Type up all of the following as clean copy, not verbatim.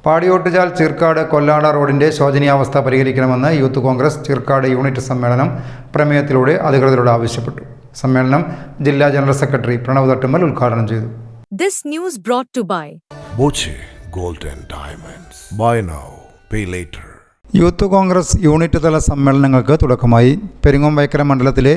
പാടിയോട്ടുചാൽ ചീർക്കാട് കൊല്ലാട റോഡിന്റെ ശോചനീയാവസ്ഥ പരിഹരിക്കണമെന്ന് youth Congress ചീർക്കാട് unit സമ്മേളനം പ്രമേയത്തിലൂടെ അധികൃതരോട് ആവശ്യപ്പെട്ടു. സമ്മേളനം ജില്ലാ ജനറൽ സെക്രട്ടറി പ്രണവ് തട്ടുമ്മൽ ഉദ്ഘാടനം ചെയ്തു. This news brought to by Boche Gold and Diamonds. Buy now, pay later. Youth Congress unit തല സമ്മേളനങ്ങൾക്ക് തുടക്കമായി. പെരിങ്ങോം-വൈക്കര മണ്ഡലത്തിലെ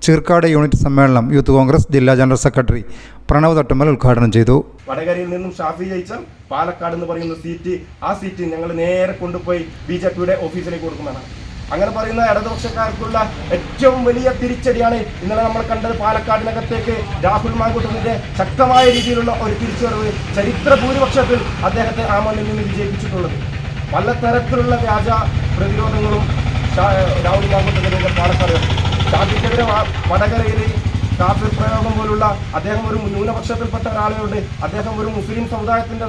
ചീർക്കാട് യൂണിറ്റ് സമ്മേളനം യൂത്ത് കോൺഗ്രസ് ജില്ലാ ജനറൽ സെക്രട്ടറി പ്രണവ് തട്ടുമ്മൽ ഉദ്ഘാടനം ചെയ്തു. വടകരയിൽ നിന്നും ഷാഫി ജയിച്ച പാലക്കാട് എന്ന് പറയുന്ന സീറ്റ്, ആ സീറ്റ് ഞങ്ങൾ നേരെ കൊണ്ടുപോയി BJP ഓഫീസിലേക്ക് കൊടുക്കുന്നതാണ്. അങ്ങനെ പറയുന്ന ഇടതുപക്ഷക്കാർക്കുള്ള ഏറ്റവും വലിയ തിരിച്ചടിയാണ് ഇന്നലെ നമ്മൾ കണ്ടത്. പാലക്കാടിനകത്തേക്ക് രാഹുൽ മാങ്കൂട്ടത്തിന്റെ ശക്തമായ രീതിയിലുള്ള ഒരു തിരിച്ചുവരവ്, ചരിത്ര ഭൂരിപക്ഷത്തിൽ അദ്ദേഹത്തെ ആ മണ്ണിൽ നിന്ന് വിജയിപ്പിച്ചിട്ടുള്ളത്. പലതരത്തിലുള്ള വ്യാജ പ്രതിരോധങ്ങളും രാഹുൽ മാങ്കൂട്ടത്തിനെതിരെ പാലക്കാട്, ഷാഫിക്കെതിരെ വടകരയിൽ കാഫിർ പ്രയോഗം പോലുള്ള, അദ്ദേഹം ഒരു ന്യൂനപക്ഷത്തിൽപ്പെട്ട ഒരാളെയുണ്ട്, അദ്ദേഹം ഒരു മുസ്ലിം സമുദായത്തിന്റെ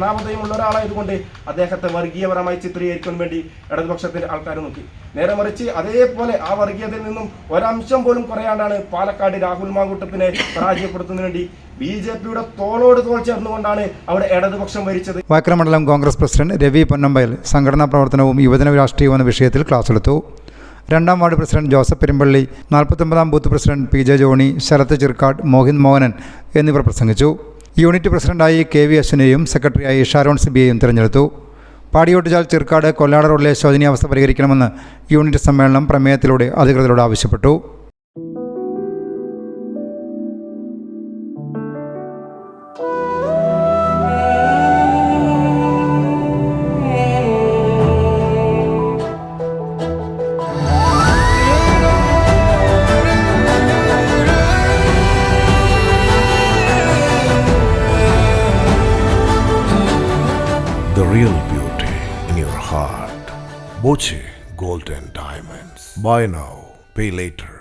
നാമധേയമുള്ള ഒരാളായതുകൊണ്ട് അദ്ദേഹത്തെ വർഗീയപരമായി ചിത്രീകരിക്കാൻ വേണ്ടി ഇടതുപക്ഷത്തിന്റെ ആൾക്കാർ നോക്കി. നേരെ മറിച്ച് അതേപോലെ ആ വർഗീയതയിൽ നിന്നും ഒരംശം പോലും കുറയാണ്ടാണ് പാലക്കാട് രാഹുൽ മാങ്കൂട്ടത്തിനെ പരാജയപ്പെടുത്തുന്നതിന് വേണ്ടി BJP തോളോട് തോൾ ചേർന്നുകൊണ്ടാണ് അവിടെ ഇടതുപക്ഷം ഭരിച്ചത്. വൈക്കര മണ്ഡലം കോൺഗ്രസ് പ്രസിഡന്റ് രവി പൊന്നമ്പയൽ സംഘടനാ പ്രവർത്തനവും യുവജന രാഷ്ട്രീയവും എന്ന വിഷയത്തിൽ ക്ലാസ് എടുത്തു. 2ാം വാർഡ് പ്രസിഡന്റ് ജോസഫ് പെരുമ്പള്ളി, 49ാം booth president PJ Johny, Sarath Chirakkad, Mohith Mohanan എന്നിവർ പ്രസംഗിച്ചു. യൂണിറ്റ് പ്രസിഡന്റായി KV അശ്വിനെയും സെക്രട്ടറിയായി ഷാരോൺ സിബിയെയും തിരഞ്ഞെടുത്തു. പാടിയോട്ടുചാൽ ചീർക്കാട് കൊല്ലാട റോഡിലെ ശോചനീയാവസ്ഥ പരിഹരിക്കണമെന്ന് യൂണിറ്റ് സമ്മേളനം പ്രമേയത്തിലൂടെ അധികൃതരോട് ആവശ്യപ്പെട്ടു. The real beauty in your heart. Boche Gold and Diamonds. Buy now, pay later.